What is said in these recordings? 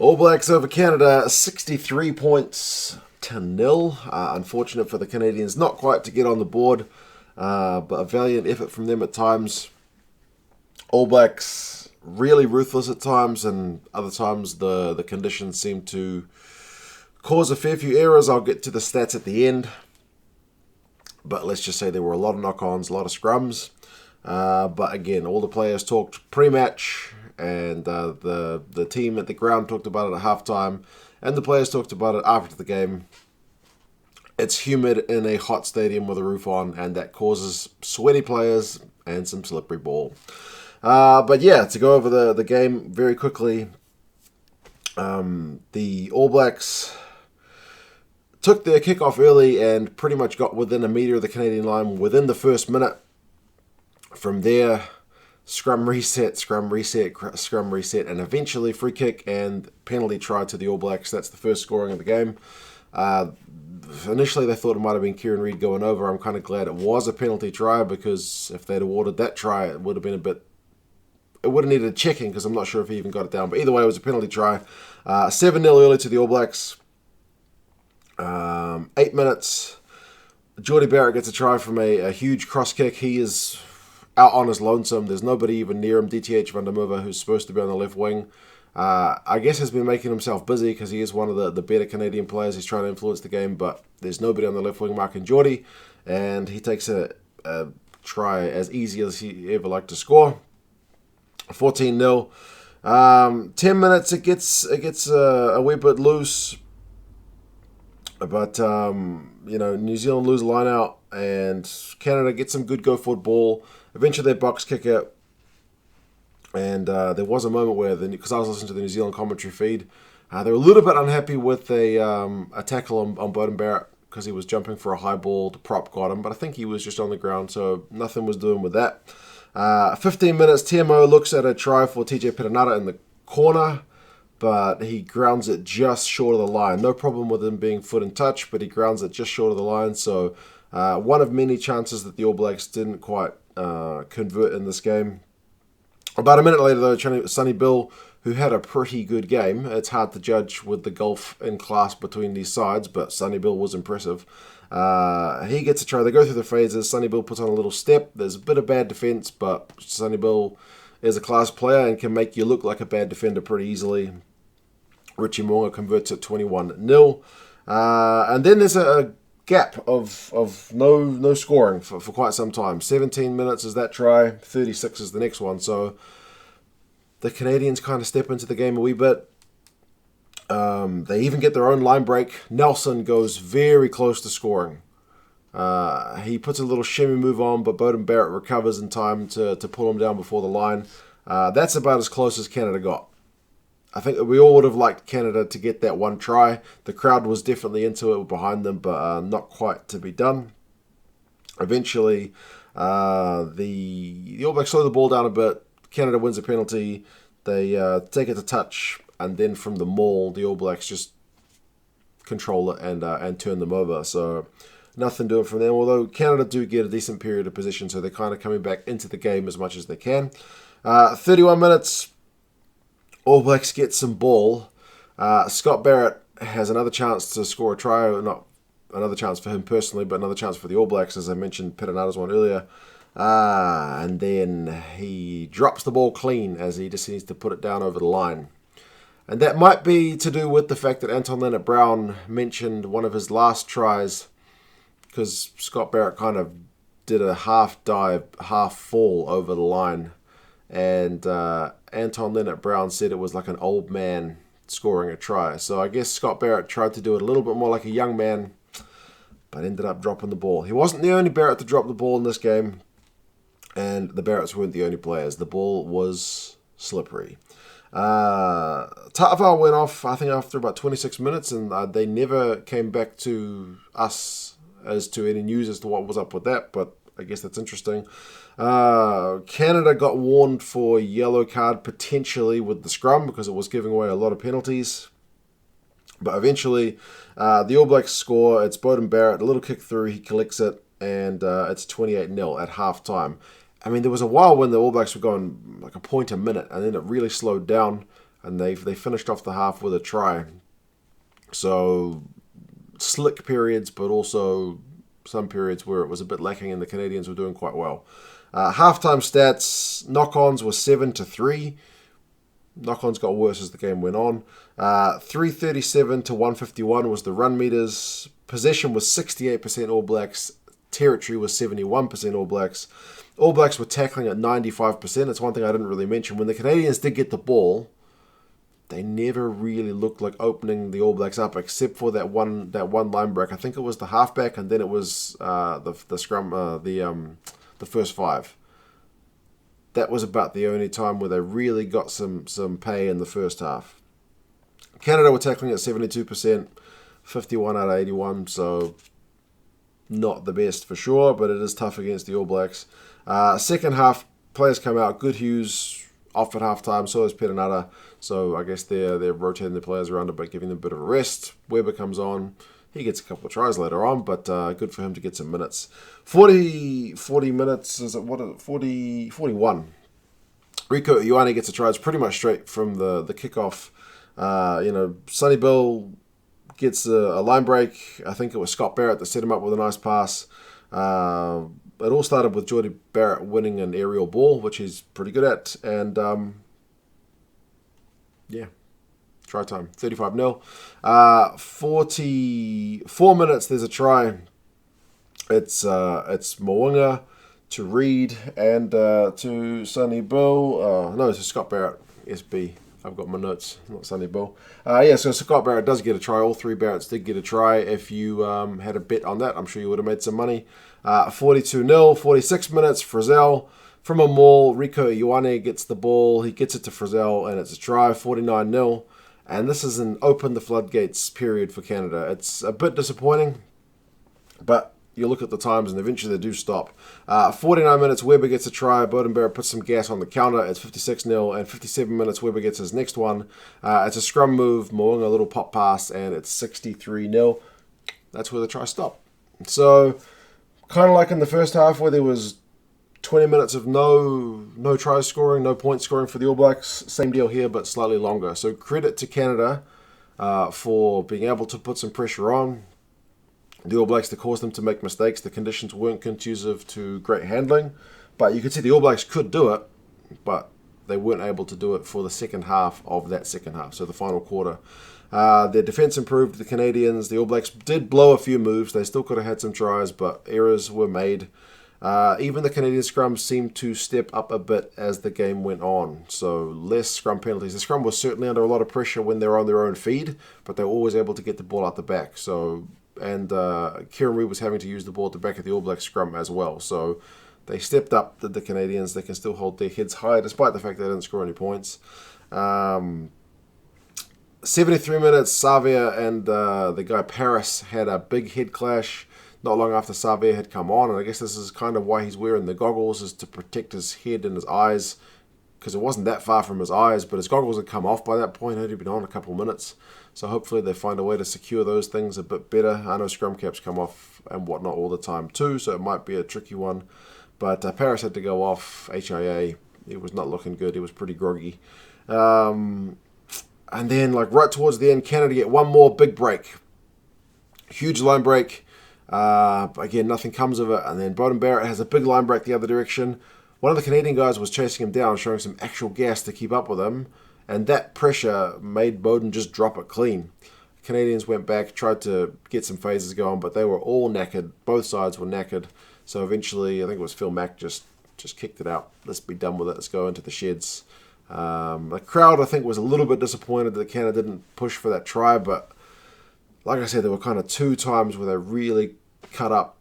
All Blacks over Canada, 63 points to nil. Unfortunate for the Canadians, not quite to get on the board, but a valiant effort from them at times. All Blacks really ruthless at times, and other times the conditions seem to cause a fair few errors. I'll get to the stats at the end, but let's just say there were a lot of knock-ons, a lot of scrums. But again, all the players talked pre-match, and the team at the ground talked about it at halftime, and the players talked about it after the game. It's humid in a hot stadium with a roof on, and that causes sweaty players and some slippery ball. But yeah, to go over the game very quickly, the All Blacks took their kickoff early and pretty much got within a metre of the Canadian line within the first minute. From there, scrum reset, and eventually free kick and penalty try to the All Blacks. That's the first scoring of the game. Initially, they thought it might have been Kieran Reid going over. I'm kind of glad it was a penalty try, because if they'd awarded that try, it would have been it would have needed checking, because I'm not sure if he even got it down. But either way, it was a penalty try. 7-0 early to the All Blacks. 8 minutes. Jordie Barrett gets a try from a huge cross kick. He is out on his lonesome. There's nobody even near him. DTH van der Merwe, who's supposed to be on the left wing, I guess has been making himself busy, because he is one of the better Canadian players. He's trying to influence the game, but there's nobody on the left wing marking Jordie, and he takes a try as easy as he ever liked to score. 14-0. 10 minutes, it gets a wee bit loose, but New Zealand lose a line out, and Canada gets some good go forward ball. Eventually they box kick it, and there was a moment where, because I was listening to the New Zealand commentary feed, they were a little bit unhappy with a tackle on Beauden Barrett, because he was jumping for a high ball. The prop got him, but I think he was just on the ground, so nothing was doing with that. 15 minutes, TMO looks at a try for TJ Perenara in the corner, but he grounds it just short of the line. No problem with him being foot in touch, but he grounds it just short of the line. So one of many chances that the All Blacks didn't quite convert in this game. About a minute later, though, Sonny Bill, who had a pretty good game. It's hard to judge with the gulf in class between these sides, but Sonny Bill was impressive. He gets a try. They go through the phases. Sonny Bill puts on a little step. There's a bit of bad defense, but Sonny Bill is a class player and can make you look like a bad defender pretty easily. Richie Mo'unga converts at 21-0. And then there's a gap of no scoring for quite some time. 17 minutes is that try. 36 is the next one. So the Canadians kind of step into the game a wee bit. They even get their own line break. Nelson goes very close to scoring. He puts a little shimmy move on, but Beauden Barrett recovers in time to pull him down before the line. That's about as close as Canada got. I think that we all would have liked Canada to get that one try. The crowd was definitely into it behind them, but not quite to be done. Eventually, the All Blacks slow the ball down a bit. Canada wins a penalty. They take it to touch, and then from the maul, the All Blacks just control it and turn them over. So nothing doing from them, although Canada do get a decent period of possession, so they're kind of coming back into the game as much as they can. 31 minutes, All Blacks get some ball. Scott Barrett has another chance to score a try, not another chance for him personally, but another chance for the All Blacks, as I mentioned Perenara's one earlier. And then he drops the ball clean as he just needs to put it down over the line. And that might be to do with the fact that Anton Leonard-Brown mentioned one of his last tries, because Scott Barrett kind of did a half dive, half fall over the line. And Anton Leonard-Brown said it was like an old man scoring a try. So I guess Scott Barrett tried to do it a little bit more like a young man, but ended up dropping the ball. He wasn't the only Barrett to drop the ball in this game, and the Barretts weren't the only players. The ball was slippery. Ta'avao went off, I think, after about 26 minutes, and they never came back to us as to any news as to what was up with that, but I guess that's interesting. Canada got warned for yellow card potentially with the scrum, because it was giving away a lot of penalties. But eventually, the All Blacks score. It's Beauden Barrett, a little kick through, he collects it, and it's 28-0 at half-time. I mean, there was a while when the All Blacks were going like a point a minute, and then it really slowed down. and they finished off the half with a try. So slick periods, but also some periods where it was a bit lacking and the Canadians were doing quite well. Halftime stats, knock-ons were 7-3. Knock-ons got worse as the game went on. 337 to 151 was the run meters. Possession was 68% All Blacks. Territory was 71% All Blacks. All Blacks were tackling at 95%. It's one thing I didn't really mention. When the Canadians did get the ball, they never really looked like opening the All Blacks up, except for that one line break. I think it was the halfback, and then it was the scrum, the first five. That was about the only time where they really got some pay in the first half. Canada were tackling at 72%, 51 out of 81, so not the best for sure, but it is tough against the All Blacks. Second half, players come out. Good Hughes off at halftime, so is Perenara. So I guess they're rotating the players around a bit, giving them a bit of a rest. Weber comes on. He gets a couple of tries later on, but good for him to get some minutes. 40 minutes, is it, 41. Rico Ioane gets a try. It's pretty much straight from the kickoff. Sonny Bill gets a line break. I think it was Scott Barrett that set him up with a nice pass. It all started with Jordy Barrett winning an aerial ball, which he's pretty good at. And, try time, 35-0. 44 minutes, there's a try. It's Mo'unga to Reed and to Sonny Bill. No, it's Scott Barrett, SB. I've got my notes, not Sonny Bill. So Scott Barrett does get a try. All three Barretts did get a try. If you had a bet on that, I'm sure you would have made some money. 42-0, 46 minutes, Frizzell from a maul. Rico Ioane gets the ball. He gets it to Frizzell, and it's a try, 49-0. And this is an open the floodgates period for Canada. It's a bit disappointing, but you look at the times and eventually they do stop. 49 minutes, Weber gets a try. Beauden Barrett puts some gas on the counter. It's 56-0. And 57 minutes, Weber gets his next one. It's a scrum move, Mo'unga a little pop pass, and it's 63-0. That's where the try stopped. So, kind of like in the first half where there was 20 minutes of no try scoring, no point scoring for the All Blacks. Same deal here, but slightly longer. So credit to Canada for being able to put some pressure on the All Blacks to cause them to make mistakes. The conditions weren't conducive to great handling, but you could see the All Blacks could do it, but they weren't able to do it for the second half of that second half, so the final quarter. Their defense improved, the Canadians. The All Blacks did blow a few moves. They still could have had some tries, but errors were made. Even the Canadian scrum seemed to step up a bit as the game went on. So less scrum penalties. The scrum was certainly under a lot of pressure when they were on their own feed, but they were always able to get the ball out the back. Kieran Reid was having to use the ball at the back of the All Black scrum as well. So they stepped up, the Canadians. They can still hold their heads high despite the fact they didn't score any points. 73 minutes, Savia and the guy Paris had a big head clash not long after Savia had come on. And I guess this is kind of why he's wearing the goggles, is to protect his head and his eyes, because it wasn't that far from his eyes, but his goggles had come off by that point. He'd been on a couple of minutes. So hopefully they find a way to secure those things a bit better. I know scrum caps come off and whatnot all the time too, so it might be a tricky one. But Paris had to go off HIA. He was not looking good. He was pretty groggy. And then right towards the end, Canada get one more big break. Huge line break. Again, nothing comes of it. And then Beauden Barrett has a big line break the other direction. One of the Canadian guys was chasing him down, showing some actual gas to keep up with him. And that pressure made Beauden just drop it clean. Canadians went back, tried to get some phases going, but they were all knackered. Both sides were knackered. So eventually, I think it was Phil Mack just kicked it out. Let's be done with it. Let's go into the sheds. The crowd, I think, was a little bit disappointed that Canada didn't push for that try. But like I said, there were kind of two times where they really cut up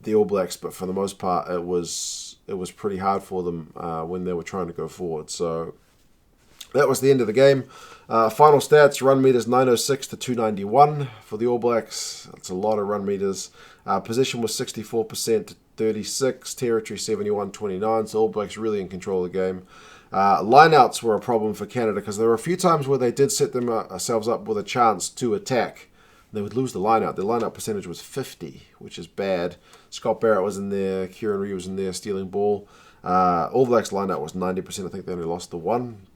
the All Blacks. But for the most part, it was pretty hard for them when they were trying to go forward. So that was the end of the game. Final stats, run meters 906 to 291 for the All Blacks. That's a lot of run meters. Possession was 64% to 36, territory 71-29, so All Blacks really in control of the game. Lineouts were a problem for Canada because there were a few times where they did set themselves up with a chance to attack. They would lose the lineout. The lineout percentage was 50, which is bad. Scott Barrett was in there. Kieran Reid was in there stealing ball. All Blacks lineout was 90%. I think they only lost the one.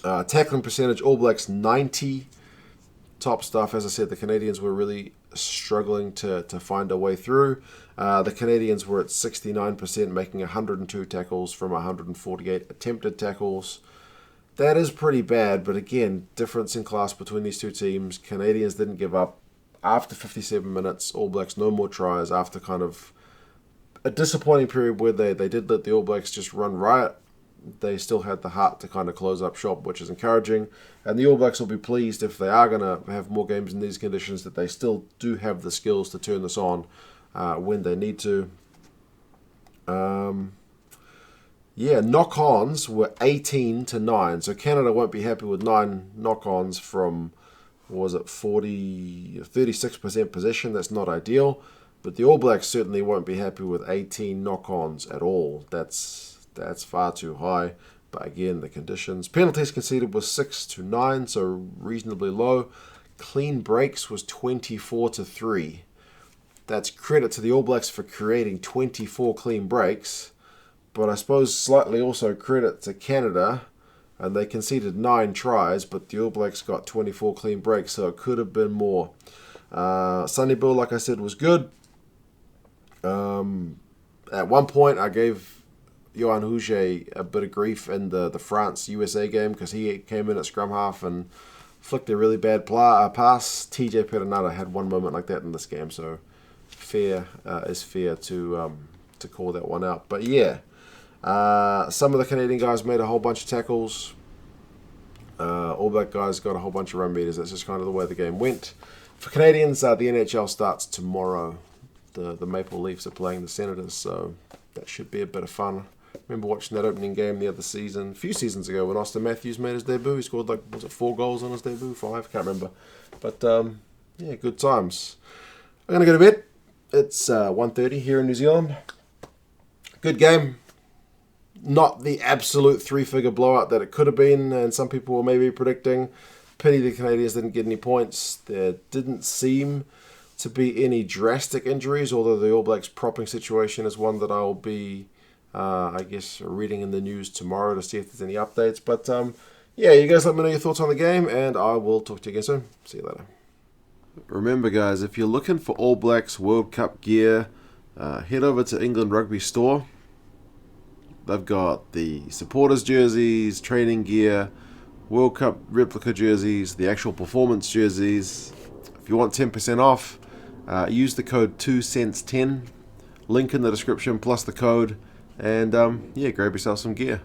Tackling percentage, All Blacks 90. Top stuff. As I said, the Canadians were really struggling to find a way through. The Canadians were at 69%, making 102 tackles from 148 attempted tackles. That is pretty bad, but again, difference in class between these two teams. Canadians didn't give up. After 57 minutes, All Blacks no more tries after kind of a disappointing period where they did let the All Blacks just run riot. They still had the heart to kind of close up shop, which is encouraging. And the All Blacks will be pleased if they are going to have more games in these conditions that they still do have the skills to turn this on when they need to. Knock-ons were 18-9. So Canada won't be happy with 9 knock-ons from, 36% possession. That's not ideal. But the All Blacks certainly won't be happy with 18 knock-ons at all. That's far too high. But again, the conditions. Penalties conceded was 6-9, so reasonably low. Clean breaks was 24-3. That's credit to the All Blacks for creating 24 clean breaks. But I suppose slightly also credit to Canada. And they conceded 9 tries, but the All Blacks got 24 clean breaks, so it could have been more. Sonny Bill, like I said, was good. At one point, I gave Johan Huget a bit of grief in the France-USA game because he came in at scrum half and flicked a really bad pass. TJ Perenara had one moment like that in this game, so fair is fair to call that one out. But yeah, some of the Canadian guys made a whole bunch of tackles. All Black guys got a whole bunch of run meters. That's just kind of the way the game went. For Canadians, the NHL starts tomorrow. The Maple Leafs are playing the Senators, so that should be a bit of fun. Remember watching that opening game the other season, a few seasons ago, when Austin Matthews made his debut. He scored 4 goals on his debut? 5? Can't remember. But yeah, good times. I'm going to go to bed. It's 1:30 here in New Zealand. Good game. Not the absolute 3-figure blowout that it could have been, and some people were maybe predicting. Pity the Canadians didn't get any points. There didn't seem to be any drastic injuries, although the All Blacks propping situation is one that I'll be, reading in the news tomorrow to see if there's any updates. But yeah, you guys let me know your thoughts on the game, and I will talk to you again soon. See you later. Remember, guys, if you're looking for All Blacks World Cup gear, head over to England Rugby Store. They've got the supporters jerseys, training gear, World Cup replica jerseys, the actual performance jerseys. If you want 10% off, use the code 2cents10. Link in the description plus the code. And yeah, grab yourself some gear.